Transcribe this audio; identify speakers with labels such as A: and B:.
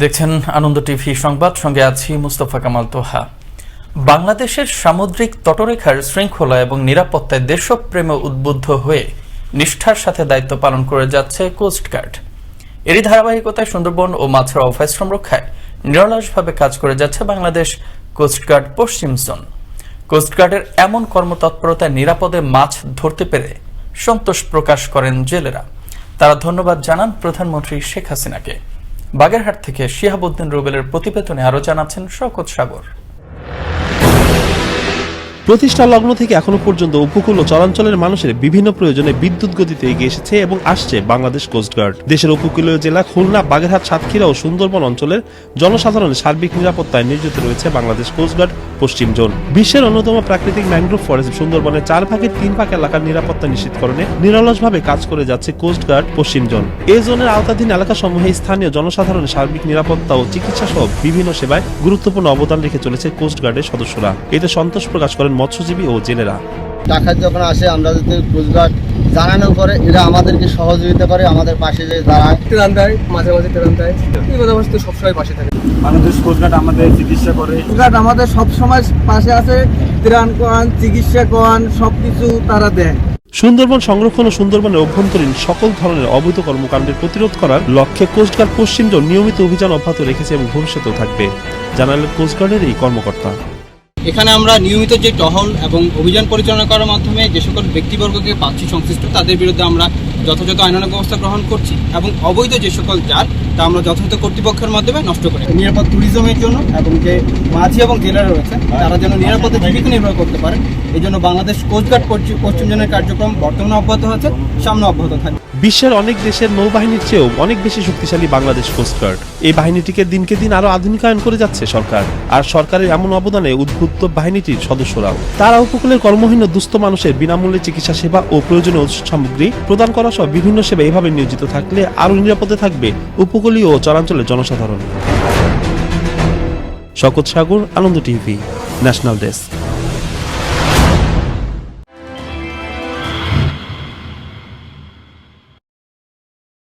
A: দেখছেন আনন্দ টিভি সংবাদ, সঙ্গে আছি মুস্তফা কামাল তোহা। বাংলাদেশের সামুদ্রিক তটরেখার শৃঙ্খলা এবং নিরাপত্তায় দেশপ্রেমে উদ্বুদ্ধ হয়ে নিষ্ঠার সাথে দায়িত্ব পালন করে যাচ্ছে কোস্টগার্ড। এরই ধারাবাহিকতায় সুন্দরবন ও মাছরাঙা অভয় রক্ষায় নিরলসভাবে কাজ করে যাচ্ছে বাংলাদেশ কোস্টগার্ড পশ্চিম জোন। কোস্টগার্ডের এমন কর্মতৎপরতায় নিরাপদে মাছ ধরতে পেরে সন্তোষ প্রকাশ করেন জেলেরা। তারা ধন্যবাদ জানান প্রধানমন্ত্রী শেখ হাসিনাকে। বাগেরহাট থেকে শিহাবুদ্দিন রুবেলের প্রতিবেদনে আরো জানাচ্ছেন শওকত সাগর।
B: প্রতিষ্ঠা লগ্ন থেকে এখনো পর্যন্ত উপকূল ও চরাঞ্চলের মানুষের বিভিন্ন প্রয়োজনে বিদ্যুৎ গতিতে এগিয়ে এসেছে এবং আসছে বাংলাদেশ কোস্টগার্ড। দেশের উপকূলীয় জেলা খুলনা, বাগেরহাট, সাতক্ষীরা ও সুন্দরবন অঞ্চলের জনসাধারণের সার্বিক নিরাপত্তায় নিয়োজিত রয়েছে বাংলাদেশ কোস্টগার্ড পশ্চিম জোন। বিশ্বের অন্যতম প্রাকৃতিক ম্যানগ্রোভ ফরেস্ট সুন্দরবনের 4/3 এলাকার নিরাপত্তা নিশ্চিতকরণে নিরলসভাবে কাজ করে যাচ্ছে কোস্টগার্ড পশ্চিম জোন। এই জোনের আওতাধীন এলাকাসমূহে স্থানীয় জনসাধারণের সার্বিক নিরাপত্তা ও চিকিৎসা সহ বিভিন্ন সেবায় গুরুত্বপূর্ণ অবদান রেখে চলেছে কোস্টগার্ডের সদস্যরা। এতে সন্তোষ প্রকাশ করেন মৎস্যজীবী ও জেলেরা।
C: ডাকাত যখন আসে আমরা যদি কোস্টগার্ড জানানো করে, এরা আমাদেরকে সহযোগিতা করে, আমাদের পাশে যে দাঁড়ায়,
D: ত্রাণ দেয়, মাঝে মাঝে ত্রাণ দেয়, বিপদাবস্থায় সবসময় পাশে থাকে।
E: বাংলাদেশ কোস্টগার্ড আমাদের চিকিৎসা করে,
D: কোস্টগার্ড আমাদের সবসময় পাশে আছে, ত্রাণ করান, চিকিৎসা করান, সবকিছু তারা দেয়।
B: সুন্দরবন সংরক্ষণ ও সুন্দরবনের অভ্যন্তরীণ সকল ধরনের অবৈধ কর্মকাণ্ডের প্রতিরোধ করার লক্ষ্যে কোস্টগার্ড পশ্চিম জোন নিয়মিত অভিযান অব্যাহত রেখেছে এবং ভবিষ্যতেও থাকবে, জানালেন কোস্টগার্ডের এই কর্মকর্তা।
F: এখানে আমরা নিয়মিত যে টহল এবং অভিযান পরিচালনা করার মাধ্যমে যে সকল ব্যক্তিবর্গকে পাচ্ছি সংশ্লিষ্ট, তাদের বিরুদ্ধে আমরা যথাযথ আইনানুগ ব্যবস্থা গ্রহণ করছি এবং অবৈধ যে সকল জাল তা আমরা যথাযথ কর্তৃপক্ষের মাধ্যমে নষ্ট করি। নিরাপদ ট্যুরিজমের জন্য এবং যে মাঝি এবং জেলেরা রয়েছে তারা যেন নিরাপদে জীবিকা নির্বাহ করতে পারে, এই জন্য বাংলাদেশ কোস্টগার্ড পশ্চিম জোনের কার্যক্রম বর্তমানে অব্যাহত আছে, সামনে অব্যাহত থাকবে।
B: বিশ্বের অনেক দেশের নৌবাহিনীর চেয়েও অনেক বেশি শক্তিশালী বাংলাদেশ কোস্টগার্ড। এই বাহিনীটিকে দিনকে দিন আরো আধুনিকায়ন করে যাচ্ছে সরকার। আর সরকারের এমন অবদানে উদ্বুদ্ধ বাহিনীটির সদস্যরাও। তারা উপকূলের কর্মহীন দুস্থ মানুষের বিনামূল্যে চিকিৎসা সেবা ও প্রয়োজনীয় সামগ্রী প্রদান করা সহ বিভিন্ন সেবা এভাবে নিয়োজিত থাকলে আরো নিরাপদে থাকবে উপকূলীয় ও চরাঞ্চলের জনসাধারণ। শওকত সাগর, আনন্দ টিভি, ন্যাশনাল ডেস্ক।